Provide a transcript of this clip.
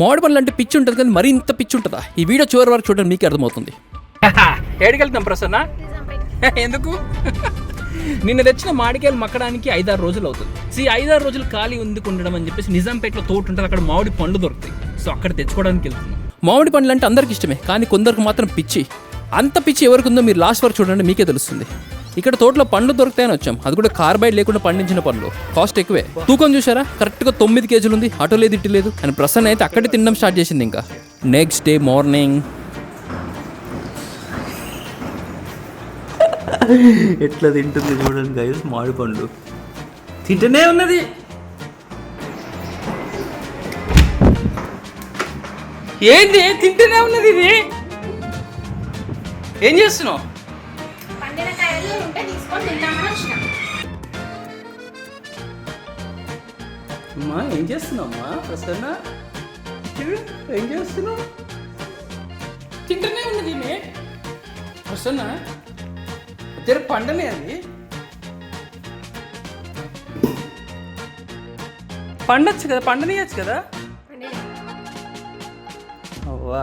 మామిడి పండ్లు అంటే పిచ్చి ఉంటుంది కానీ మరీ ఇంత పిచ్చి ఉంటుందా? ఈ వీడియో చివరి వరకు చూడండి, మీకే అర్థమవుతుంది. ఏడికెళ్తాం ప్రసన్న? ఎందుకు? నిన్న తెచ్చిన మామిడికాయలు మక్కడానికి 5-6 రోజులు అవుతుంది. 5-6 రోజులు ఖాళీ ఉంది ఉండడం అని చెప్పేసి నిజాంపేటలో తోట ఉంటుంది, అక్కడ మామిడి పండ్లు దొరుకుతాయి. సో అక్కడ తెచ్చుకోవడానికి వెళ్తున్నాం. మామిడి పండ్లు అంటే అందరికి ఇష్టమే, కానీ కొందరికి మాత్రం పిచ్చి. అంత పిచ్చి ఎవరికి ఉందో మీరు లాస్ట్ వరకు చూడండి, మీకే తెలుస్తుంది. ఇక్కడ తోటలో పండ్లు దొరుకుతాయని వచ్చాం, అది కూడా కార్బైడ్ లేకుండా పండించిన పండ్లు. కాస్ట్ ఎక్కువే. తూకం చూసారా, కరెక్ట్గా 9 కేజీలు ఉంది. అటు లేదు ఇటు లేదు. అండ్ ప్రసన్న అయితే అక్కడే తినడం స్టార్ట్ చేసింది. ఇంకా నెక్స్ట్ డే మార్నింగ్ ఎట్లా తింటుంది చూడండి గైస్, మామిడి పండు తింటూనే ఉన్నది. ఏంటి తింటూనే ఉన్నది? ఇది ఏం చేస్తున్నావు? అమ్మా ఏం చేస్తున్నావు? అమ్మా ప్రసన్న ఏం చేస్తున్నావు? తింటూనే ఉన్నది ప్రసన్న. జర పండనే అది పండొచ్చు కదా, పండనియచ్చు కదా. అవ్వా